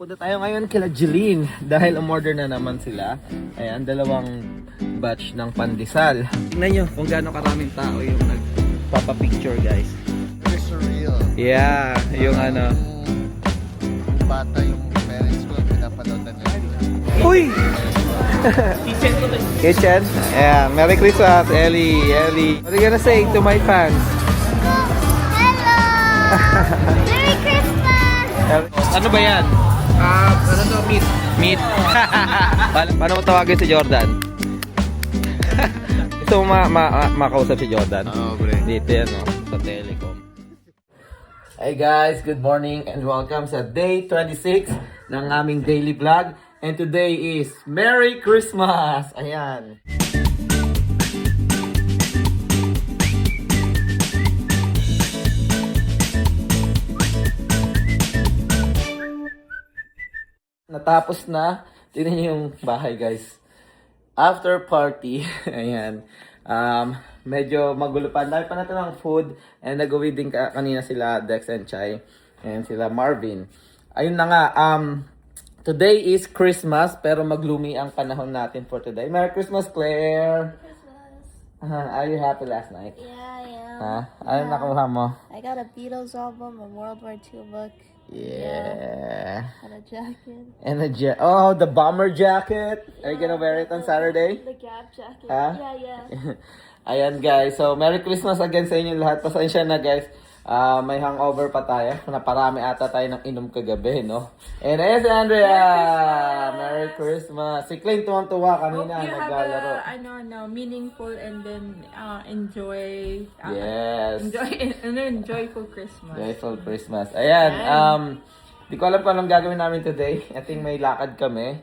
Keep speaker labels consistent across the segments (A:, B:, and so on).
A: Punta tayo ngayon kila Jeline dahil umorder na naman sila. Ayan, dalawang batch ng pandesal. Tingnan nyo kung gaano karaming tao yung nagpapapicture, guys.
B: Very surreal.
A: Yeah, yung ano.
B: Yung bata yung parents ko, pinapanood na nila.
A: Uy! Kitchen? Yeah, Merry Christmas, Ellie. What are you gonna say to my fans?
C: Hello! Merry Christmas!
A: Ano ba yan?
B: Ano to, meat?
A: Meat. Paano mo tawagin si Jordan? Gusto mo makausap si Jordan?
B: Oo, bre.
A: Dito yan, no? Sa Telecom. Hey guys, good morning and welcome sa day 26 ng aming daily vlog. And today is Merry Christmas! Ayan. Natapos na. Tingnan niyo yung bahay, guys. After party, ayan. Medyo magulo pa. Dahil pa natin ng food. And nag-uwi din kanina sila Dex and Chai. And sila Marvin. Ayun na nga. Today is Christmas. Pero maglumi ang panahon natin for today. Merry Christmas, Claire!
C: Christmas.
A: Are you happy last night?
C: Yeah, I am.
A: Ha? Ano nakuha mo?
C: I got a Beatles album, a World War II book,
A: Yeah.
C: and a jacket.
A: And oh, the bomber jacket. Are you gonna wear it on Saturday?
C: The Gap jacket.
A: Huh?
C: Yeah.
A: Ayan guys, so Merry Christmas again sa inyo lahat. Pasensya na guys, may hangover pa tayo. Naparami ata tayo ng inom kagabi, no? And ayan si Andrea! Merry Christmas! Si Clint tuwang-tuwa kanina,
D: Hope you have
A: naglalaro.
D: a meaningful and then enjoy.
A: Yes!
D: Joyful Christmas.
A: Joyful Christmas. Ayan, di ko alam kung anong gagawin namin today. I think may lakad kami.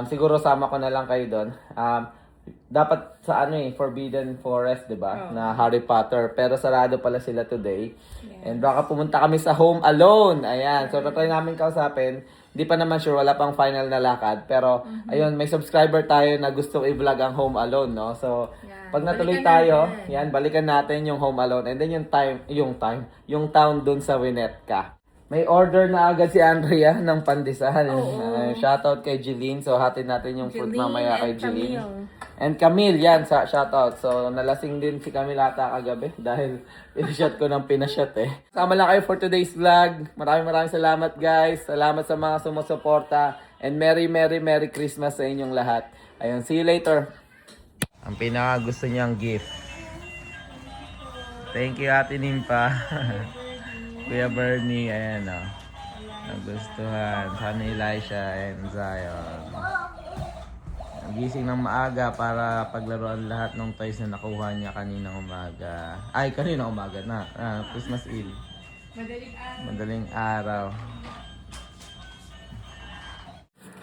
A: Siguro sama ko na lang kayo doon. Dapat sa Forbidden Forest, 'di ba? Na Harry Potter, pero sarado pala sila today. And baka pumunta kami sa Home Alone. Ayan, so try namin kausapin. Hindi pa naman sure, wala pang final na lakad, pero ayun, may subscriber tayo na gustong i-vlog ang Home Alone, no? So pag natuloy tayo, balikan natin yung Home Alone and then yung town dun sa Winnetka. May order na agad si Andrea ng pandesal. Shoutout kay Jeline. So, hatid natin yung food mamaya kay Jeline. And Camille, yan, shoutout. So, nalasing din si Camille ata kagabi dahil pinashot ko ng pinashot eh. Sama lang kayo for today's vlog. Maraming salamat guys. Salamat sa mga sumusuporta. And Merry Christmas sa inyong lahat. Ayun, see you later. Ang pinaka gusto niyang gift. Thank you, Ate Nimpa. Kuya Bernie, ayan o. Nagustuhan. Sunny Elisha and Zion. Gising ng maaga para paglaruan lahat ng toys na nakuha niya kaninang umaga. Ay, kaninang umaga na. Christmas Eve. Madaling araw.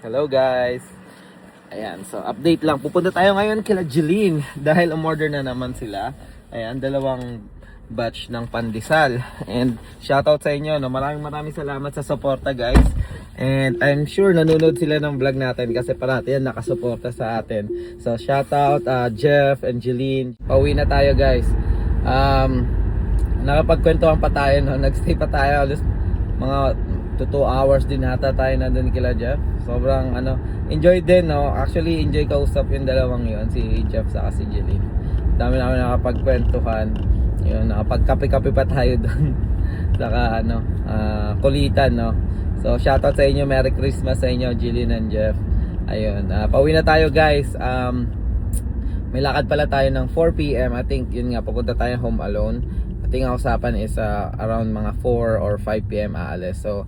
A: Hello guys. Ayan, so update lang. Pupunta tayo ngayon kila Jeline dahil umorder na naman sila. Ayan, dalawang batch ng pandesal. And shoutout sa inyo, no? Maraming salamat sa suporta guys. And I'm sure nanonood sila ng vlog natin kasi parati yan nakasuporta sa atin. So shoutout Jeff and Jeline. Pauwi na tayo guys. Nakapagkwentuhan pa tayo, no? Nagstay pa tayo alos mga 2 hours din hata tayo nandun kila Jeff. Sobrang enjoy din, no? Actually enjoy kausap yung dalawang yun, si Jeff sa si Jeline. Dami namin nakapagkwentuhan. Yun, nakapagkape-kape pa tayo doon. Saka kulitan, no? So shoutout sa inyo, Merry Christmas sa inyo, Jeline and Jeff. Ayun, pauwi na tayo guys. May lakad pala tayo ng 4 PM. I think yun nga, pupunta tayo Home Alone. I think ang usapan is around mga 4 or 5 PM aalis. So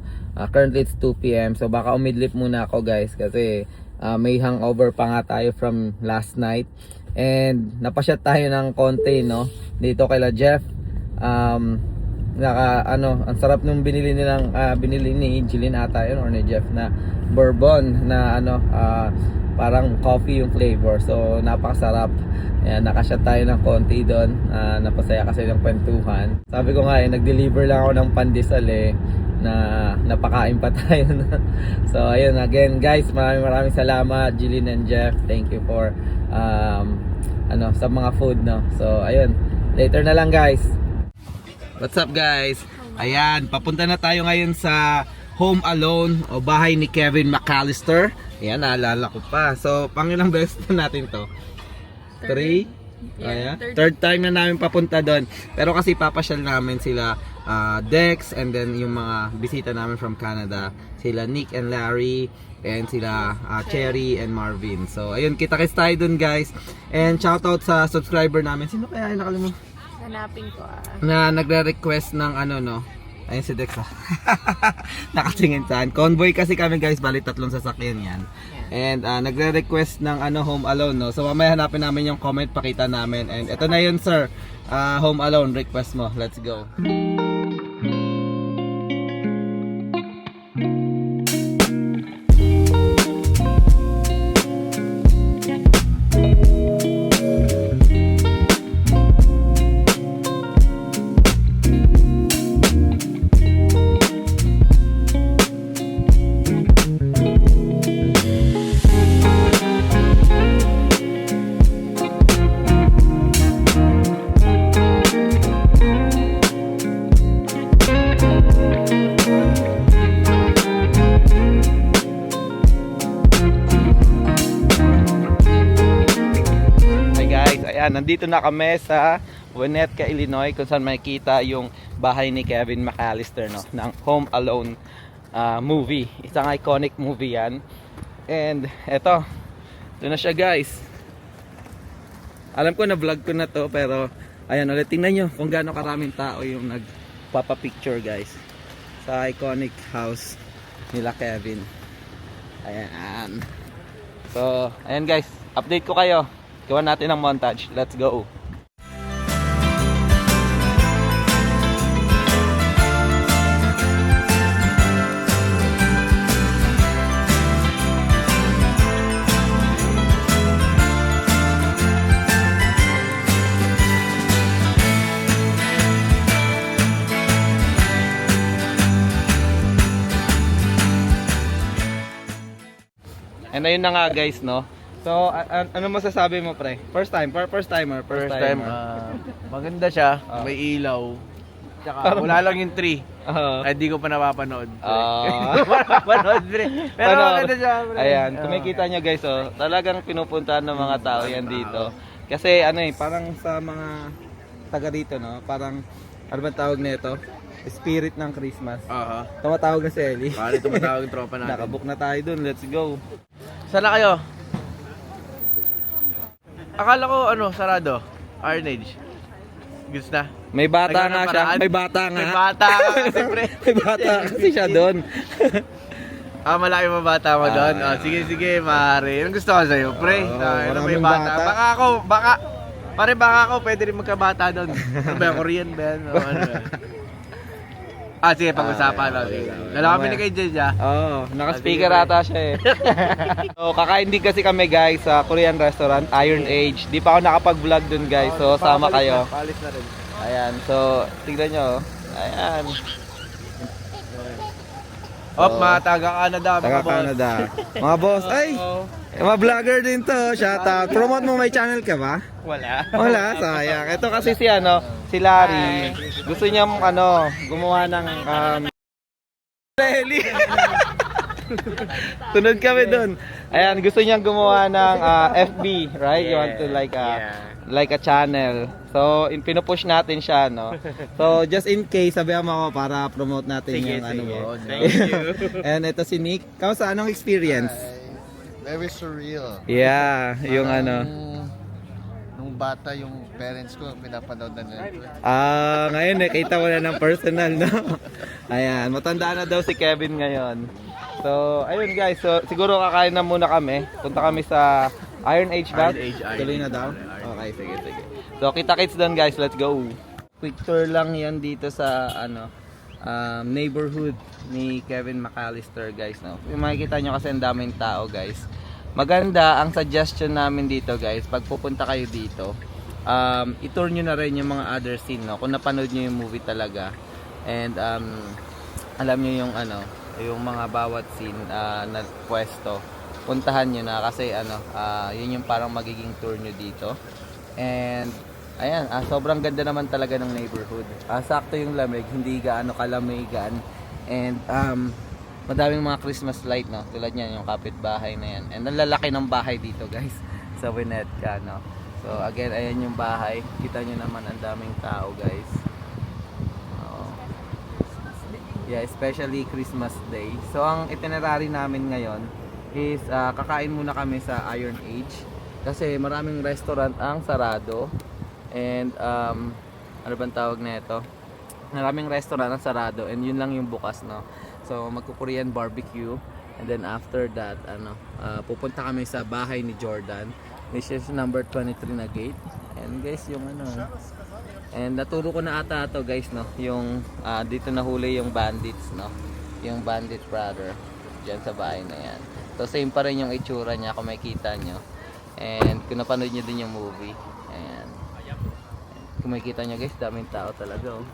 A: currently it's 2 PM. So baka umidlip muna ako guys kasi may hangover pa nga tayo from last night. And napashot tayo ng konti, no? Dito kay Jeff. Ang sarap nung binili ni Jeline ata yun or ni Jeff na bourbon na parang coffee yung flavor. So napakasarap. Ayan, nakashot tayo ng konti doon. Napasaya kasi ng kwentuhan. Sabi ko nga nag-deliver lang ako ng pandesal na napakain pa tayo. So ayun, again guys, maraming salamat Jeline and Jeff. Thank you for sa mga food, no. So ayun, later na lang guys. What's up guys? Ayan, papunta na tayo ngayon sa Home Alone o Bahay ni Kevin McAllister. Yan, naalala ko pa. So, pangilang beses na natin to? 3?
D: Yeah,
A: Third time na namin papunta doon. Pero kasi papasyal namin sila Dex and then yung mga bisita namin from Canada. Sila Nick and Larry and sila Cherry and Marvin. So ayun, kita-kits tayo doon guys. And shoutout sa subscriber namin. Sino kaya yung nakalimutan?
C: Hanapin ko
A: Na nagre-request ng ano no. Ayun si Dex nakatingin saan. Convoy kasi kami guys, bali 3 sasakyan yan. And nagre-request ng Home Alone no. So mamaya hanapin namin yung comment, pakita namin. And ito na yun sir. Home Alone request mo. Let's go. Nandito na kami sa Winnetka, Illinois kung saan makikita yung bahay ni Kevin McAllister no, ng Home Alone movie. Isang iconic movie yan. And eto, ito na siya guys. Alam ko na vlog ko na to pero ayan ulit, tingnan nyo kung gaano karaming tao yung nagpapapicture guys sa iconic house nila Kevin. Ayan. So ayan guys, update ko kayo. Gawa natin ang montage. Let's go. And ayun na nga guys, no? So, ano masasabi mo pre? First timer.
E: First time, maganda siya, may ilaw. Tsaka wala lang yung tree. Ay di ko pa napapanood. Napapanood pre. Pero maganda siya pre.
A: Ayan, kung makikita nyo guys, oh, talagang pinupuntahan ng mga tao yan dito. Kasi parang sa mga taga dito, no? Parang, ano ba tawag nito? Spirit ng Christmas. Tumatawag na si Ellie.
E: Pare tumatawag yung tropa natin.
A: Nakabook na tayo dun, let's go.
E: Sana kayo? Akala ko sarado. Iron Age. Goods na.
A: May bata nga siya.
E: Paraan.
A: May bata nga.
E: May bata ka kasi pre.
A: May bata kasi siya doon.
E: Malaki mga bata mo doon. Sige, mare. Anong gusto ko sa'yo, pre? May
A: maraming
E: bata.
A: bata.
E: Baka ako, pwede rin magkabata doon. Ano ba, Korean ba yan? O ano ba? Sige, pag-usapan. Dala kami ni kay Jeja.
A: Naka-speaker ata siya eh. So, kakain din kasi kami guys sa Korean restaurant, Iron Age. Di pa ako nakapag-vlog dun guys, so sama kayo.
E: Palis na rin.
A: Ayan, so tignan nyo. Ayan.
E: Mga taga-Canada.
A: Taga-Canada. Mga boss, ay! Mga vlogger din to, shout out. Promote mo, may channel ka ba? Wala, sayang. Ito kasi si Larry. Gusto niya gumawa ng tunod kami doon. Ayan, gusto niyang gumawa ng FB, right? You want to like a channel. So, pinupush natin siya, no? So, just in case, sabihan mo ako para promote natin yung mo.
E: Thank you.
A: And ito si Nick. Kamusta? Anong experience?
B: Very surreal.
A: Yeah, yung
B: Nung bata yung parents ko, pinapanood na nila.
A: Ngayon nakita mo na ng personal, no? Ayan, matanda na daw si Kevin ngayon. So, ayun guys, so siguro kakain na muna kami. Punta kami sa Iron Age ba? Tuloy na daw? Okay, sige. So, kita-kits doon guys, let's go. Quick tour lang yan dito sa neighborhood ni Kevin McAllister guys, no? Yung makikita nyo kasi ang daming tao guys. Maganda, ang suggestion namin dito guys, pag pupunta kayo dito, i-tour nyo na rin yung mga other scene, no? Kung napanood nyo yung movie talaga. And alam nyo yung yung mga bawat scene na pwesto, puntahan nyo na kasi yun yung parang magiging tour nyo dito. And ayan, sobrang ganda naman talaga ng neighborhood. Sakto yung lamig, hindi gaano kalamigan. And madaming mga Christmas light, no? Tulad niyan, yung kapitbahay na yan. And ang lalaki ng bahay dito, guys, sa Winnetka, no? So, again, ayan yung bahay. Kita nyo naman, ang daming tao, guys. Oo. Yeah, especially Christmas Day. So, ang itinerary namin ngayon is kakain muna kami sa Iron Age. Kasi maraming restaurant ang sarado. And, ano bang tawag na ito? Maraming restaurant ang sarado. And yun lang yung bukas, no? So, magko-Korean barbecue. And then after that, pupunta kami sa bahay ni Jordan, which is number 23 na gate. And guys, yung and naturo ko na ata ito, guys, no? Yung dito nahuli yung bandits, no? Yung bandit brother diyan sa bahay na yan. So same pa rin yung itsura niya kung makikita nyo. And kung napanood nyo din yung movie. Ayan. Kung makikita nyo, guys, daming tao talaga, oh.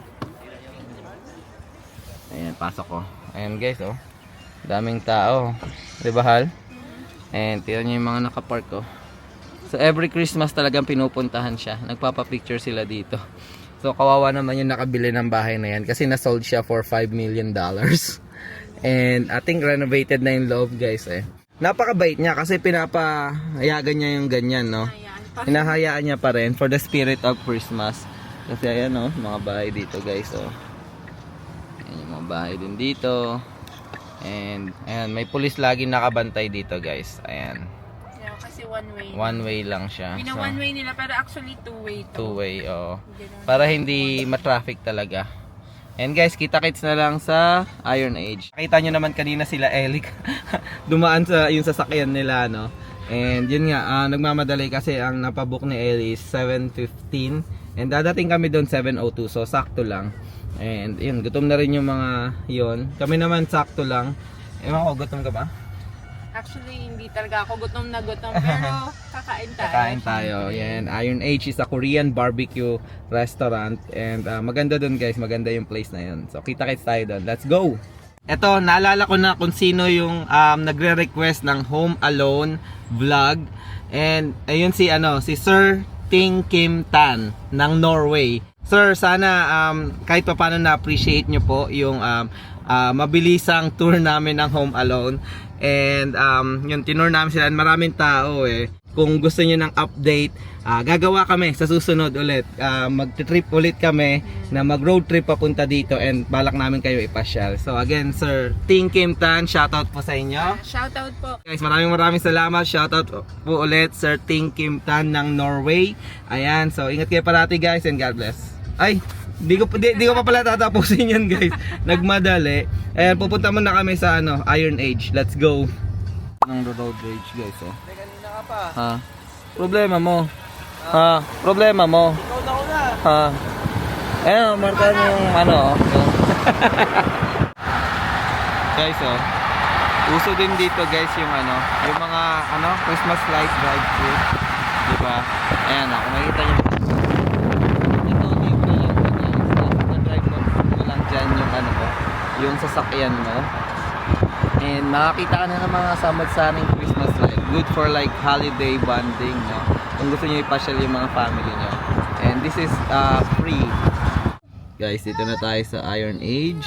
A: Ayan, pasok ko. Ayan, guys, oh. Daming tao. Diba, Hal? And tingnan nyo yung mga nakapark, oh. So every Christmas talagang pinupuntahan siya. Nagpapapicture sila dito. So kawawa naman yung nakabili ng bahay na yan kasi nasold siya for $5 million. And I think renovated na yung loob, guys, eh. Napakabait niya kasi pinapahayagan niya yung ganyan, no? Hinahayaan niya pa rin for the spirit of Christmas. Kasi ayan, no, mga bahay dito, guys, oh. Ayan yung mga bahay din dito. And ayan, may pulis lagi nakabantay dito, guys. Ayan.
D: Yeah, kasi one way.
A: One way lang siya.
D: One way nila pero actually two-way to.
A: Two way, oo. Para hindi ma-traffic talaga. And guys, kita-kits na lang sa Iron Age. Nakita nyo naman kanina sila Ellie dumaan sa yung sasakyan nila, no? And yun nga, nagmamadali kasi ang napabook ni Ellie is 7:15 and dadating kami doon 7:02, so sakto lang. And yun, gutom na rin yung mga yon. Kami naman sakto lang. Ewan ko, gutom ka ba?
D: Actually, hindi talaga ako gutom na gutom pero kakain tayo.
A: Kakain tayo. Yan, Iron Age is a Korean barbecue restaurant and maganda doon, guys, maganda yung place na yun. So kita-kits tayo doon. Let's go. Eto, naalala ko na kung sino yung nagre-request ng Home Alone vlog. And ayun si Sir Ting Kim Tan ng Norway. Sir, sana kahit pa paano na-appreciate nyo po yung mabilisang tour namin ng Home Alone. And yun, tinur namin sila. Maraming tao, eh. Kung gusto niyo ng update, gagawa kami sa susunod ulit. Mag-trip ulit kami na mag-road trip papunta dito and balak namin kayo ipasyal. So again, Sir Ting Kim Tan, shoutout po sa inyo.
D: Shoutout po.
A: Guys, maraming salamat. Shoutout po ulit, Sir Ting Kim Tan ng Norway. Ayan, so ingat kayo parati, guys, and God bless. Ay, di ko pa pala tatapusin yan, guys. Nagmadali. Ayan, pupunta muna kami sa Iron Age. Let's go. Ng road rage, guys, oh.
E: Kanina ka pa.
A: Ha? Problema mo. Ha? Problema mo.
E: Ikaw na una.
A: Ha? Ayan, marka yung yung guys, oh. Uso din dito, guys, yung yung mga Christmas light drive-thru. Diba? Ayan, kung makikita nyo. Yung sasakyan mo, and makakita ka na ng mga samad-saring Christmas light. Good for like holiday bonding, no? Kung gusto nyo ipasyal yung mga family nyo. And this is free. Guys, dito na tayo sa Iron Age.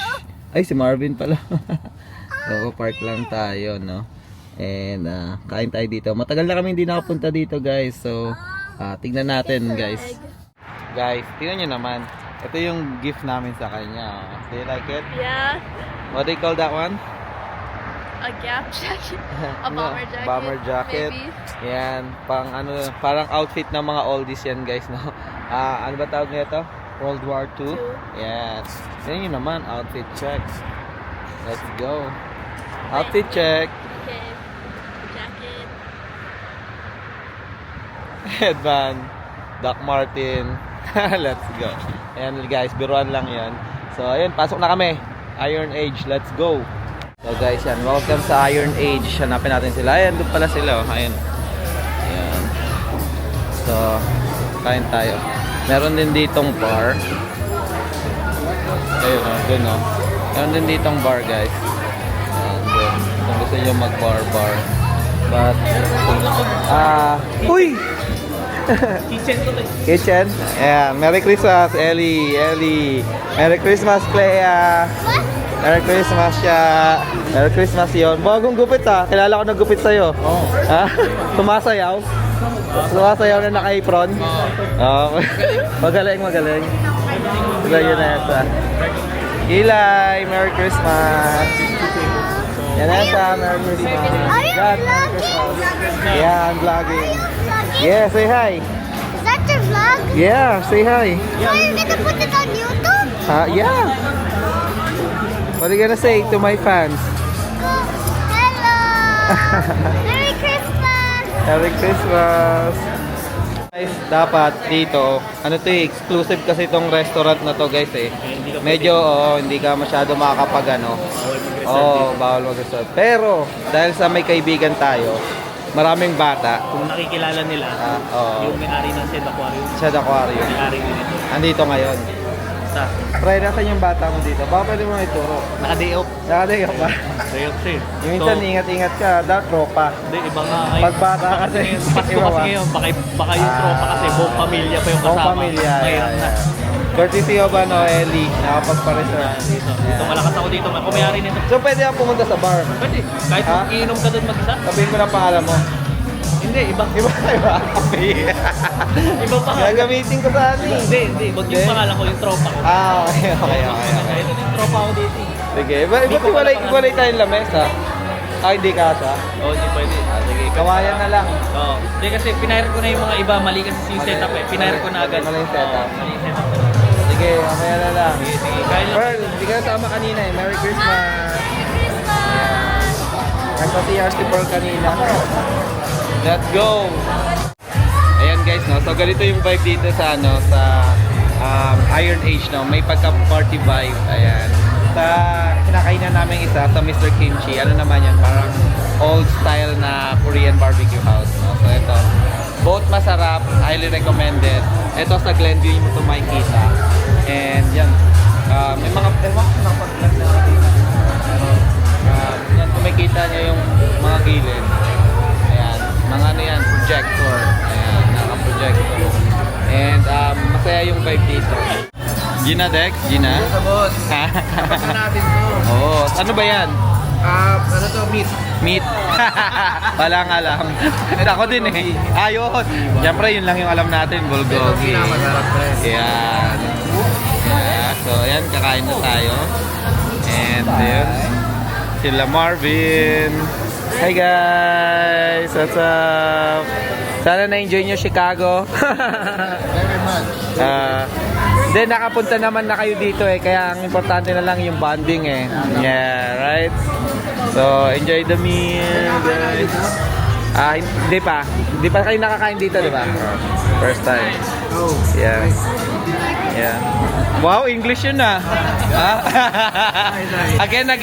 A: Ay, si Marvin pala. So, park lang tayo, no? And kain tayo dito. Matagal na kami hindi nakapunta dito, guys. So tignan natin, guys. Guys, tingnan nyo naman. Ito yung gift namin sa kanya. Do you like it?
C: Yeah,
A: What do you call that one?
C: a Gap jacket, a
A: No,
C: bomber jacket.
A: bomber jacket.
C: Maybe.
A: Yan, parang outfit ng mga oldies yan, guys, no? Ano ba tawag nito? World War II? Yan. Yan yun naman, outfit check. Let's go. Outfit check.
C: Okay. Jacket.
A: Headband. Doc Martin. Let's go. Ayan, guys, biruan lang yan. So, ayun, pasok na kami. Iron Age, let's go. So, guys, yan, welcome sa Iron Age. Hanapin natin sila. Ayan, doon pala sila. Ayan. Ayan. So, kain tayo. Meron din ditong bar. Ayun, doon, no. Meron din ditong bar, guys. Ayan, doon. Kung gusto nyo mag-bar. But, uy! Kitchen. Yeah, Merry Christmas, Ellie. Merry Christmas, Clea. Merry Christmas siya. Merry Christmas yun. Bagong gupit ha. Kilala ko nagupit sa'yo. Oo. Ha? Tumasayaw? Tumasayaw na naka-apron? Oo. Magaling, magaling. Magaling na yata. Ilay, Merry Christmas. Yan na yata, Merry Christmas. Yan, Merry Christmas. Yeah, I'm vlogging. Yeah, say hi.
F: Is that your vlog?
A: Yeah, say hi.
F: So you're gonna put it on YouTube?
A: Yeah. What are you gonna say to my fans?
F: Hello! Merry Christmas!
A: Merry Christmas! Guys, dapat dito, ano to eh, exclusive kasi itong restaurant na to guys eh. Medyo, hindi ka masyado makakapag ano. Bawal mag-reserve. Pero, dahil sa may kaibigan tayo, maraming bata.
G: Kung nakikilala nila, yung may-ari ng Shed Aquarium,
A: Sa aquarium.
G: may-ari din ito.
A: Andito ngayon.
G: Sa
A: Pre, nasan yung bata mo dito? Baka pwede mo ituro.
G: naka-day off.
A: Nakadaya ka ba?
G: Day off siya.
A: Yung minsan ingat-ingat ka, dapat tropa.
G: Hindi, iba nga ngayon.
A: Pag bata kasi,
G: Pasko
A: iba
G: kasi
A: ba?
G: ngayon, baka yung tropa kasi buong pamilya pa yung
A: Buong
G: kasama.
A: pamilya.
G: Mahirap na.
A: Courtesy of ano, Ellie, nakapagpa-reserve.
G: Dito malakas ako dito. Kung may-ari nito,
A: So pwede ako pumunta sa bar.
G: pwede. Kahit
A: Ha?
G: iinom ka doon mag-isa.
A: Sabihin ko na pangalan mo.
G: Hindi, iba.
A: Iba.
G: Iba pa.
A: Gagamitin ko sa ano eh.
G: Hindi. Wag yung pangalan ko, yung tropa ko.
A: Okay.
G: Ito yung tropa ko dito.
A: Sige, ba't iwalay tayong lamesa? Hindi kasha.
G: Oo, hindi pwede.
A: Sige, kawayan na lang.
G: Oo. Hindi kasi pinahir ko na yung mga iba. Mali kasi yung setup eh. Pinahir ko na agad.
A: Mali yung setup.
G: Oo, mali yung setup.
A: Sige, mamaya na lang.
G: Sige. Kaya lang.
A: Pearl, hindi ka nasama kanina eh. Merry Christmas! Nagpa-CR si Pearl kanina. Let's go! Ayan guys, no? So ganito yung vibe dito sa ano, sa Iron Age, no? May pagka-party vibe. Ayan. Sa kinakainan namin isa, sa Mr. Kimchi, ano naman yan? Parang old style na Korean barbecue house, no? So ito, both masarap, highly recommended. Ito sa Glenview mo ito makikita. And yan, may mga nakapag-vlog na nakikita. Yan, kung makikita niyo yung mga gilid. Ayan, mga ano yan, projector. Ayan, naka-projector. And masaya yung vibe dito. Gina Dex? Gina?
E: Sa boss. Kapag natin to.
A: Oo, ano ba yan?
E: Ano to? Meat.
A: Meat. Walang alam. Ako din eh. Ayun. Siyempre, yun lang yung alam natin. Bulgogi.
E: Pinakamasarap pre.
A: Ayan. Yeah. So, ayan. Kakain na tayo. And yun. Sila Marvin. Hi guys! What's up? Sana na-enjoy nyo Chicago.
B: Very much.
A: Then nakapunta naman na kayo dito eh. Kaya ang importante na lang yung bonding eh. Yeah, right? So, enjoy the meal, guys. Hindi pa. Hindi pa kayo nakakain dito, di ba? First time. Yeah. Yeah. Wow, English yun ah. Again.
D: I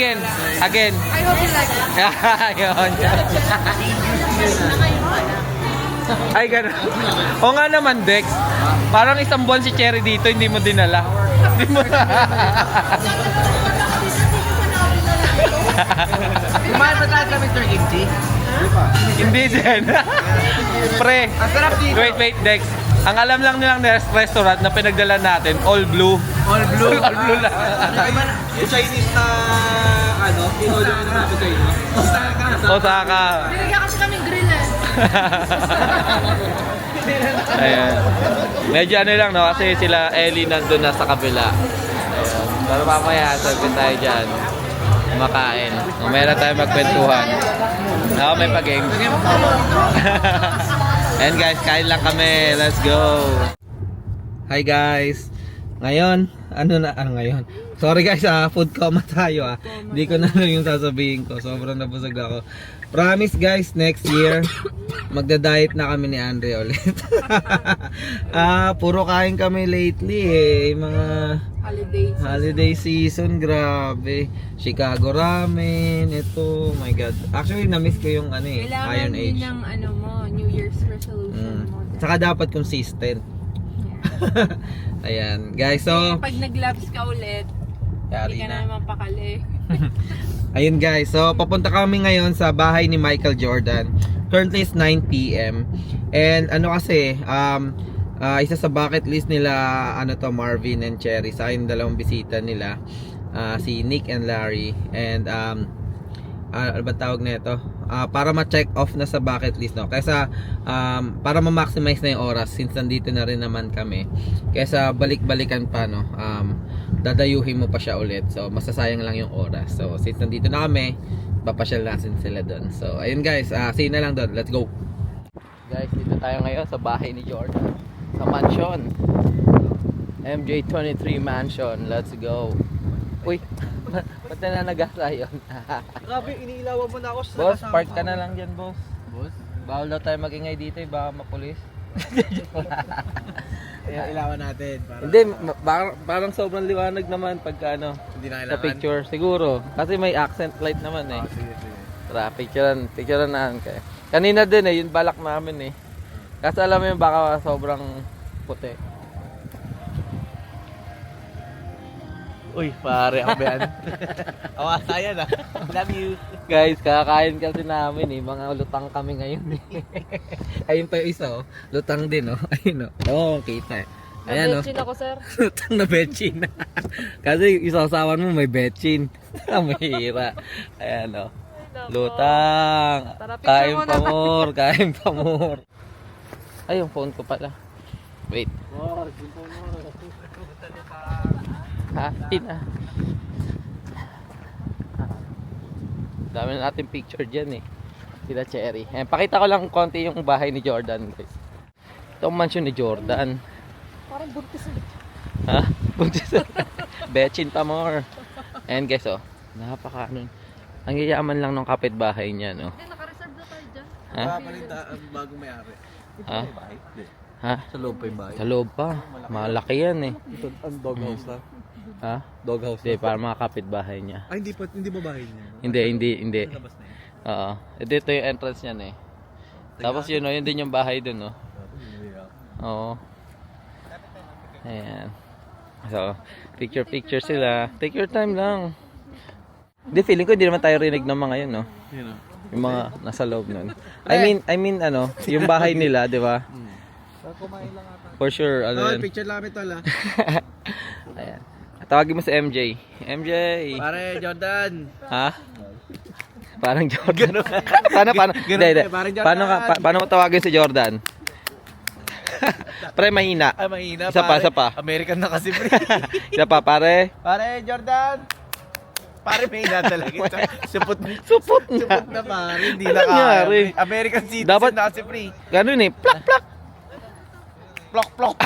D: hope you like it.
A: Yun. Ay, gano'n. O nga naman, Dex. Parang isang buwan si Cherry dito, hindi mo dinala. Hindi mo
E: Kumain ba tayo sa Mr. Kimchi?
A: Hindi din. Pre.
E: Ang sarap dito.
A: Wait, Dex. Ang alam lang nilang restaurant na pinagdala natin, all blue.
E: All blue.
A: All blue lang.
E: Yung Chinese na ano, in-order na namin sa inyo.
A: Osaka.
D: Binigyan kasi kaming grill eh.
A: Ayan. Medyo ano lang, no? Kasi sila Ellie nandun na sa kabila. Ayan. Pero mamaya, sabi tayo dyan. Makain. Mamaya na tayo magkwentuhan. Ako may pag-games. And guys, kain lang kami. Let's go. Hi guys. Ngayon, ngayon. Sorry guys, food coma tayo Hindi ko na alam yung sasabihin ko. Sobrang nabusog ako. Promise guys, next year magda-diet na kami ni Andre ulit. Puro kain kami lately eh. Mga holiday season, grabe. Chicago ramen, ito, my god. Actually, na-miss ko yung Iron
D: Kailangan
A: Age.
D: din ng New Year's resolution mo.
A: Saka dapat consistent. Ayan, guys, so
D: Pag nag-labs ka ulit,
A: yari
D: hindi ka
A: na.
D: na mapakali.
A: Ayun guys, so papunta kami ngayon sa bahay ni Michael Jordan. Currently is 9 PM. And ano kasi, isa sa bucket list nila, Marvin and Cherry, sa akin dalawang bisita nila. si Nick and Larry. And ano ba tawag na ito? Para ma-check off na sa bucket list, no? Kaysa para ma-maximize na yung oras since nandito na rin naman kami. Kaysa balik-balikan pa, no? Dadayuhin mo pa siya ulit. So masasayang lang yung oras. So since nandito na kami, papasyal natin sila doon. So ayun guys, see you na lang doon. Let's go. Guys, dito tayo ngayon sa bahay ni Jordan. Sa mansion. MJ23 Mansion. Let's go. Uy, ba't na nagasa yun?
E: Grabe, iniilawan mo na ako sa
A: Boss, park ka na lang dyan, boss. Boss? Bawal daw tayo magingay dito, baka mapulis.
E: Ilawan natin. Para...
A: Hindi, parang sobrang liwanag naman pagka ano,
E: Hindi na
A: sa
E: kailangan.
A: picture. Siguro, kasi may accent light naman eh.
E: Sige, sige.
A: Tara, picturean na kayo. Kanina din eh, yung balak namin eh. Kasi alam mo yung baka sobrang puti.
E: Uy, pare, ako ba yan? Awasa yan ah. Love you.
A: Guys, kakakain kasi namin eh. Mga lutang kami ngayon eh. Ayun pa yung isa oh. Lutang din oh. Ayun oh. Oo, kita eh. Ayan oh.
C: ako, sir.
A: Lutang na betchin. Kasi isasawan mo may betchin. Mahira. Ayan oh. Lutang. Kain pa more. Kain pa more. Ay, yung phone ko pala. Wait. Ha? Ina. Dami na natin picture dyan eh. Sila Cherry. Ayan, pakita ko lang konti yung bahay ni Jordan guys. Ito ang mansion ni Jordan.
C: Parang buntis
A: Ha? Buntis. Betchin pa more. Ayan guys oh. Napaka ano. Ang yayaman lang ng kapitbahay niya no.
C: Hindi, naka-reserve na tayo dyan.
A: Ha?
E: Papalinta ang bagong may-ari.
A: Ha? Ha?
E: Sa loob pa yung bahay.
A: Sa loob pa. Malaki yan eh.
E: Ito ang doghouse na.
A: Ha?
E: Doghouse
A: Hindi, para mga kapitbahay niya.
E: Ay, hindi ba bahay niya?
A: Hindi.
E: Sa labas na yun.
A: Oo. Ito yung entrance niyan eh. Tapos yun oh, yun din yung bahay dun oh. Oo. Ayan. So, picture sila. Take your time lang. Hindi, feeling ko hindi naman tayo rinig ng mga yun no.
E: Yun oh.
A: Yung mga nasa loob nun. I mean ano, yung bahay nila, di ba? For sure, ano yun.
E: Picture lang kami tol ah.
A: Ayan. Tawagin mo si MJ. MJ!
E: Pare, Jordan.
A: Ha? Parang Jordan. Paano? Hindi.
E: Parang Jordan.
A: Paano mo tawagin si Jordan? Pre, mahina.
E: Ay, mahina.
A: Isa pa.
E: American na kasi pre.
A: Isa pa, pare.
E: Pare, Jordan. Pare, mahina talaga. Supot
A: Supot na.
E: na pare. Hindi
A: Ano
E: na kaya.
A: nangyari?
E: pre. American citizen
A: Dapat-
E: na kasi pre.
A: Ganun eh. Plak, plak.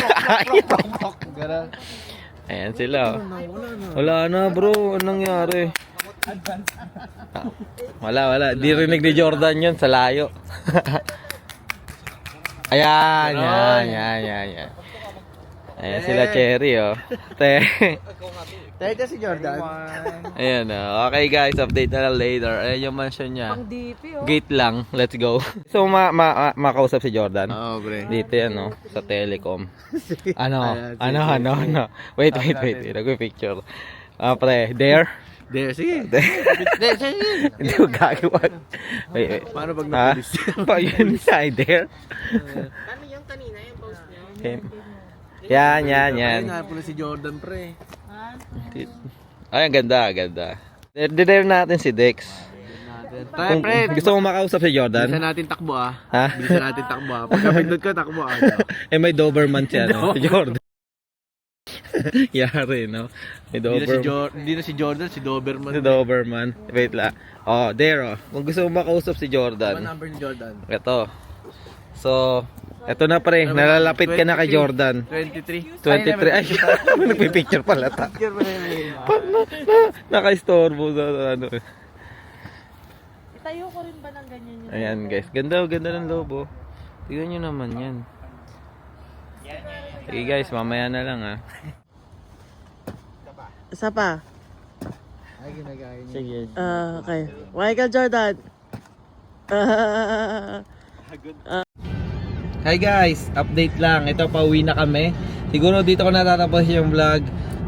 E: Plok. Ganun.
A: Ayan sila. Wala na bro. Anong nangyari? Wala. Di rinig ni Jordan yun sa layo. Ayan. Ayan sila Cherry oh.
E: Tayo si Jordan.
A: Ayan oh. Okay guys, update na lang later. Ayan yung mansion niya.
C: Ang DP, oh.
A: Gate lang. Let's go. So makausap si Jordan.
E: Oo, pre.
A: Dito yan no, sa Telecom. Ano?
E: Ayan,
A: Wait. Nagpi-picture. Pre, there?
E: There, sige.
A: Hindi ko gagawa. Wait.
E: Paano pag
A: Ha?
E: napulis?
A: Pa yun sa there?
D: Ano yung kanina, yung post niyo?
A: Okay. Yan.
E: Ayun nga pala si Jordan, pre.
A: Ay, ang ganda. Didare natin si Dex.
E: Try,
A: Kung
E: pre.
A: gusto mo makausap si
E: Bilisan
A: Jordan,
E: natin takbo ah.
A: ha?
E: Bilisan natin takbo ah. Pagka pindot ko, takbo ah.
A: May Doberman siya, no? Si Jordan. Yari, no? May
E: Hindi na si Jordan, si Doberman.
A: Si Doberman. Wait lang. Oh, there oh. Kung gusto mo makausap si
E: Ano
A: Jordan,
E: number ni Jordan?
A: ito. So, eto na pre, nalalapit ka na kay Jordan.
E: 23.
A: 23. Ay, nagpipicture pala ta. Naka-istorbo sa ano.
C: Itayo ko rin ba ng ganyan yun?
A: Ayan guys, ganda ng lobo. Tignan nyo naman yan. Sige guys, mamaya na lang ha.
D: Isa pa.
E: Ay, ginagaya niya.
A: Sige.
D: Okay. Michael Jordan.
A: Hi guys, update lang. Ito, pauwi na kami. Siguro dito ko natatapos yung vlog.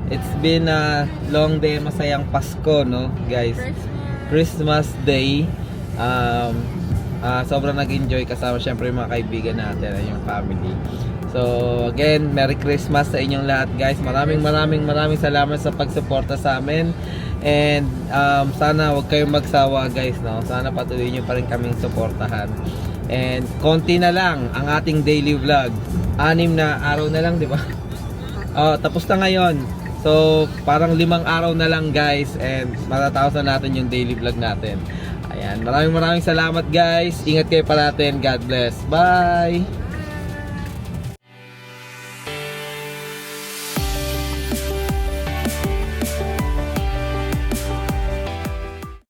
A: It's been a long day, masayang Pasko, no guys? Christmas Day. Sobrang nag-enjoy kasama syempre yung mga kaibigan natin, yung family. So again, Merry Christmas sa inyong lahat guys. Maraming salamat sa pagsuporta sa amin. And sana wag kayong magsawa guys, no? Sana patuloy nyo pa rin kaming suportahan. And konti na lang ang ating daily vlog. 6 na araw na lang, di ba? Tapos na ngayon. So parang 5 araw na lang guys. And matatapos na natin yung daily vlog natin. Ayan, maraming salamat guys. Ingat kayo parati and God bless. Bye!